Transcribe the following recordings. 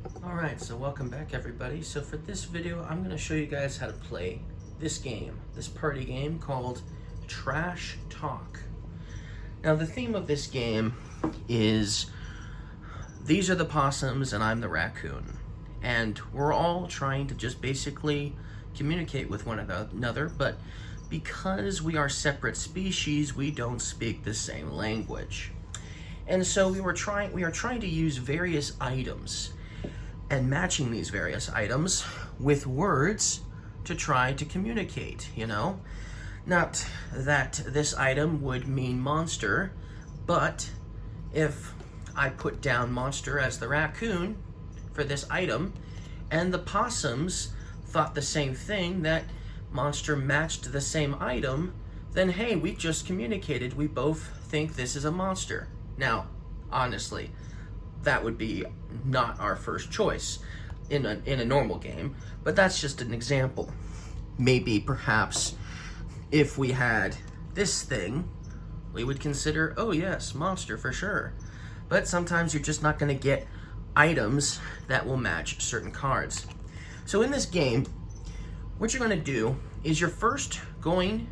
Alright, so welcome back everybody. So for this video, I'm going to show you guys how to play this game, this party game called Trash Talk. Now the theme of this game is these are the possums and I'm the raccoon. And we're all trying to just basically communicate with one another, but because we are separate species, we don't speak the same language. And so we are trying to use various items and matching these various items with words to try to communicate, you know? Not that this item would mean monster, but if I put down monster as the raccoon for this item, and the possums thought the same thing, that monster matched the same item, then hey, we just communicated. We both think this is a monster. Now, honestly, that would be not our first choice in a normal game, but that's just an example. Maybe, perhaps, if we had this thing, we would consider, oh yes, monster for sure. But sometimes you're just not going to get items that will match certain cards. So in this game, what you're going to do is you're first going,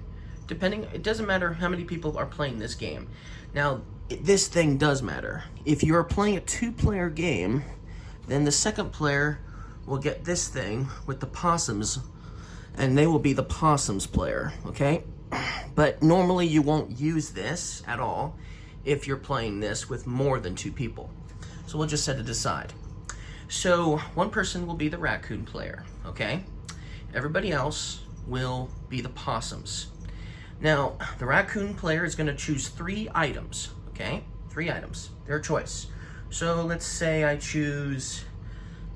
it doesn't matter how many people are playing this game. Now, this thing does matter. If you're playing a two-player game, then the second player will get this thing with the possums, and they will be the possums player, okay? But normally you won't use this at all if you're playing this with more than two people. So we'll just set it aside. So one person will be the raccoon player, okay? Everybody else will be the possums. Now, the raccoon player is going to choose 3 items, okay? 3 items, their choice. So let's say I choose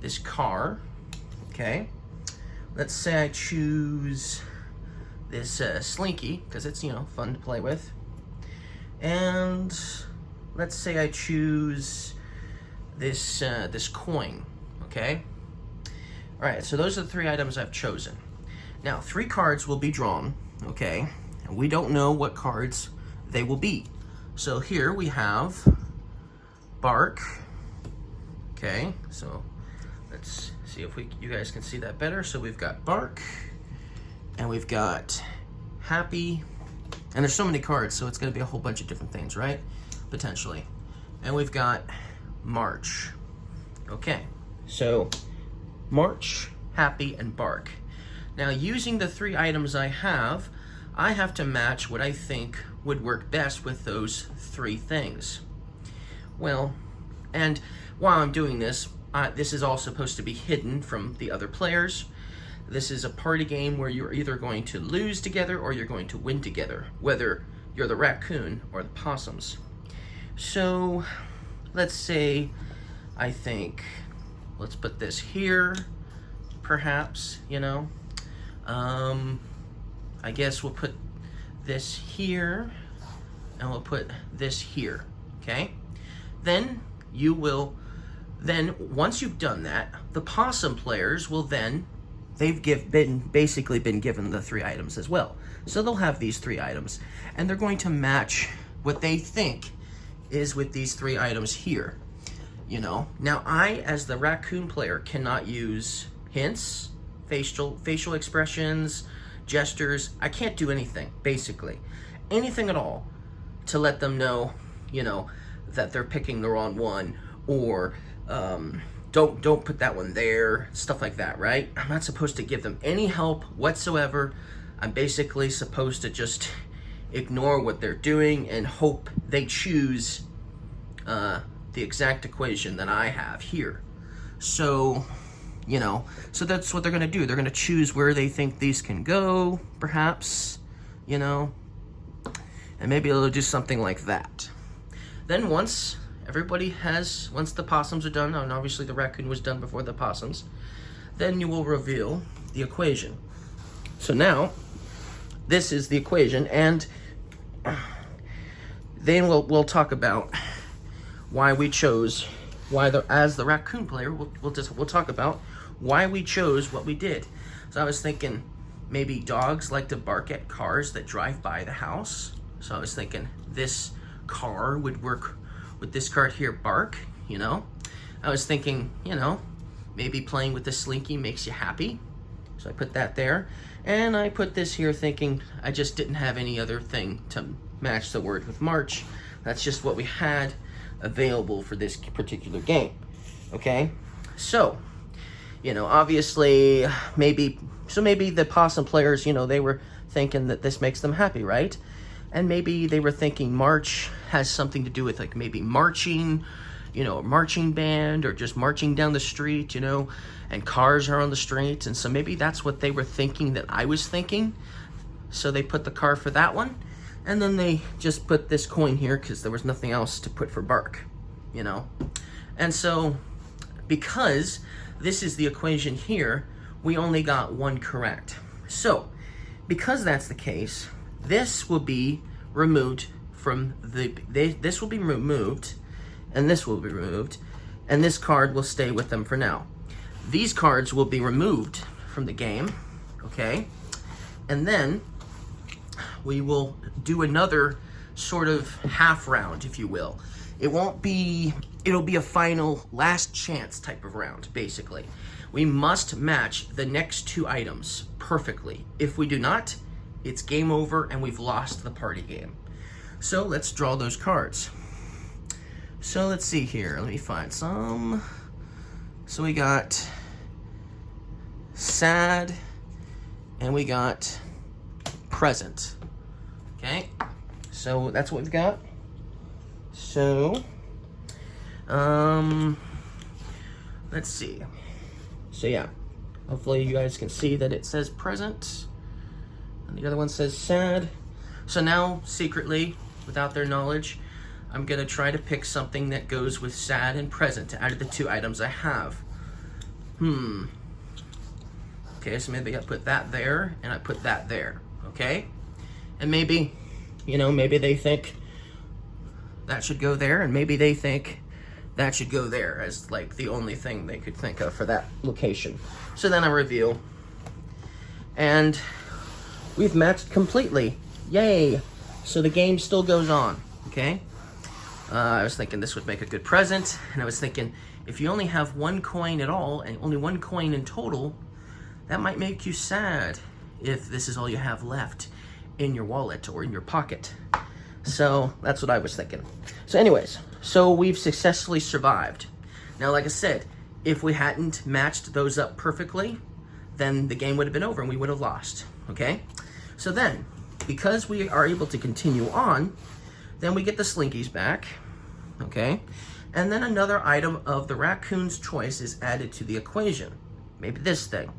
this car, okay? Let's say I choose this slinky, because it's, you know, fun to play with. And let's say I choose this this coin, okay? All right, so those are the 3 items I've chosen. Now, 3 cards will be drawn, okay? And we don't know what cards they will be. So here we have bark, okay? So let's see if you guys can see that better. So we've got bark, and we've got happy, and there's so many cards, so it's gonna be a whole bunch of different things, right? Potentially. And we've got March. Okay, so March, happy, and bark. Now, using the 3 items I have to match what I think would work best with those 3 things. Well, and while I'm doing this, this is all supposed to be hidden from the other players. This is a party game where you're either going to lose together or you're going to win together, whether you're the raccoon or the possums. So, let's say, I think, let's put this here, perhaps, you know. I guess we'll put this here, and we'll put this here, okay? Then once you've done that, the possum players will then, they've basically been given the 3 items as well. So they'll have these 3 items, and they're going to match what they think is with these 3 items here, you know? Now, I, as the raccoon player, cannot use hints, facial expressions, gestures. I can't do anything, basically. Anything at all to let them know, you know, that they're picking the wrong one, or don't put that one there, stuff like that, right? I'm not supposed to give them any help whatsoever. I'm basically supposed to just ignore what they're doing and hope they choose the exact equation that I have here. So, you know, so that's what they're gonna do. They're gonna choose where they think these can go, perhaps, you know, and maybe they'll do something like that. Then once the possums are done, and obviously the raccoon was done before the possums, then you will reveal the equation. So now, this is the equation, and then we'll talk about why we chose, as the raccoon player, we'll talk about why we chose what we did. So I was thinking maybe dogs like to bark at cars that drive by the house. So I was thinking this car would work with this card here, bark, you know. I was thinking, you know, maybe playing with the Slinky makes you happy. So I put that there. And I put this here thinking I just didn't have any other thing to match the word with March. That's just what we had available for this particular game. Okay? So, you know, obviously, maybe the Possum players, you know, they were thinking that this makes them happy, right? And maybe they were thinking March has something to do with, like, maybe marching, you know, a marching band, or just marching down the street, you know, and cars are on the streets. And so maybe that's what they were thinking that I was thinking. So they put the car for that one. And then they just put this coin here because there was nothing else to put for bark, you know. And so because this is the equation here, we only got one correct. So because that's the case, this will be removed from this will be removed, and this will be removed, and this card will stay with them for now. These cards will be removed from the game, okay? And then we will do another sort of half round, if you will. It'll be a final last chance type of round, basically. We must match the next two items perfectly. If we do not, it's game over and we've lost the party game. So let's draw those cards. So let's see here. Let me find some. So we got sad and we got present. Okay, so that's what we've got. So, let's see. So yeah, hopefully you guys can see that it says present, and the other one says sad. So now, secretly, without their knowledge, I'm gonna try to pick something that goes with sad and present out of the two items I have. Okay, so maybe I put that there, and I put that there, okay? And maybe, you know, maybe they think that should go there, and maybe they think that should go there as like the only thing they could think of for that location. So then I reveal, and we've matched completely. Yay! So the game still goes on, okay? I was thinking this would make a good present, and I was thinking if you only have one coin at all, and only one coin in total, that might make you sad if this is all you have left in your wallet or in your pocket. So that's what I was thinking. So anyways, so we've successfully survived. Now, like I said, if we hadn't matched those up perfectly, then the game would have been over and we would have lost, okay? So then, because we are able to continue on, then we get the Slinkies back, okay? And then another item of the raccoon's choice is added to the equation. Maybe this thing.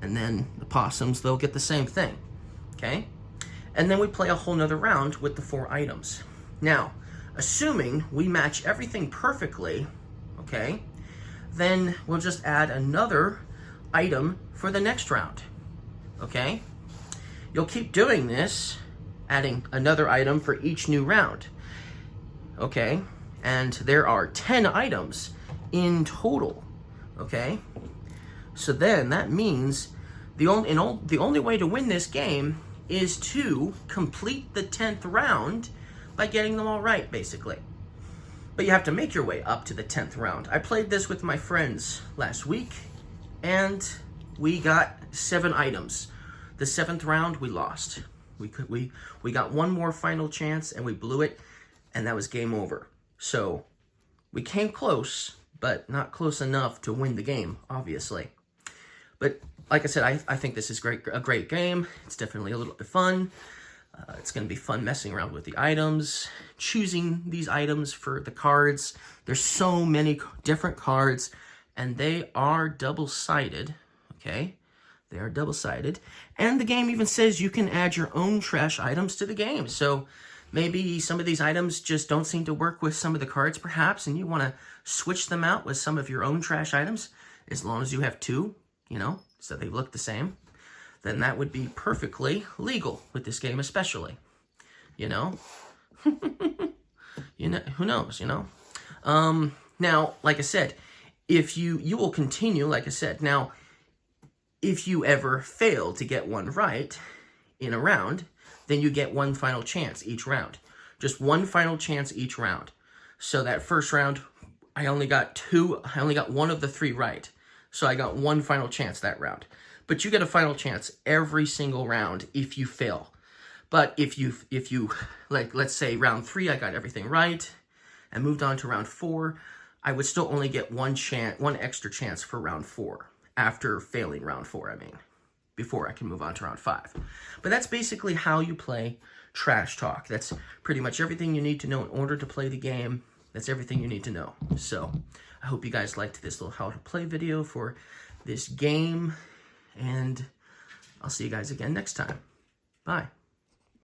And then the possums, they'll get the same thing, okay? And then we play a whole nother round with the 4 items. Now, assuming we match everything perfectly, okay, then we'll just add another item for the next round, okay? You'll keep doing this, adding another item for each new round, okay? And there are 10 items in total, okay? So then that means the only way to win this game is to complete the 10th round by getting them all right, basically. But you have to make your way up to the 10th round. I played this with my friends last week, and we got 7 items. The 7th round, we lost. We got one more final chance, and we blew it, and that was game over. So we came close, but not close enough to win the game, obviously. But like I said, I think this is a great game. It's definitely a little bit fun. It's going to be fun messing around with the items, choosing these items for the cards. There's so many different cards, and they are double-sided, okay? They are double-sided. And the game even says you can add your own trash items to the game. So maybe some of these items just don't seem to work with some of the cards, perhaps, and you want to switch them out with some of your own trash items, as long as you have 2, you know, so they look the same, then that would be perfectly legal with this game, especially, you know. You know, who knows, you know. Now, like I said, if you will continue, like I said. Now, if you ever fail to get one right in a round, then you get one final chance each round. Just one final chance each round. So that first round, I only got 1 of the 3 right. So I got one final chance that round. But you get a final chance every single round if you fail. But if you like, let's say round 3, I got everything right and moved on to round 4, I would still only get one extra chance for round 4 after failing round 4, I mean, before I can move on to round 5. But that's basically how you play Trash Talk. That's pretty much everything you need to know in order to play the game. That's everything you need to know. So I hope you guys liked this little how to play video for this game, and I'll see you guys again next time. Bye.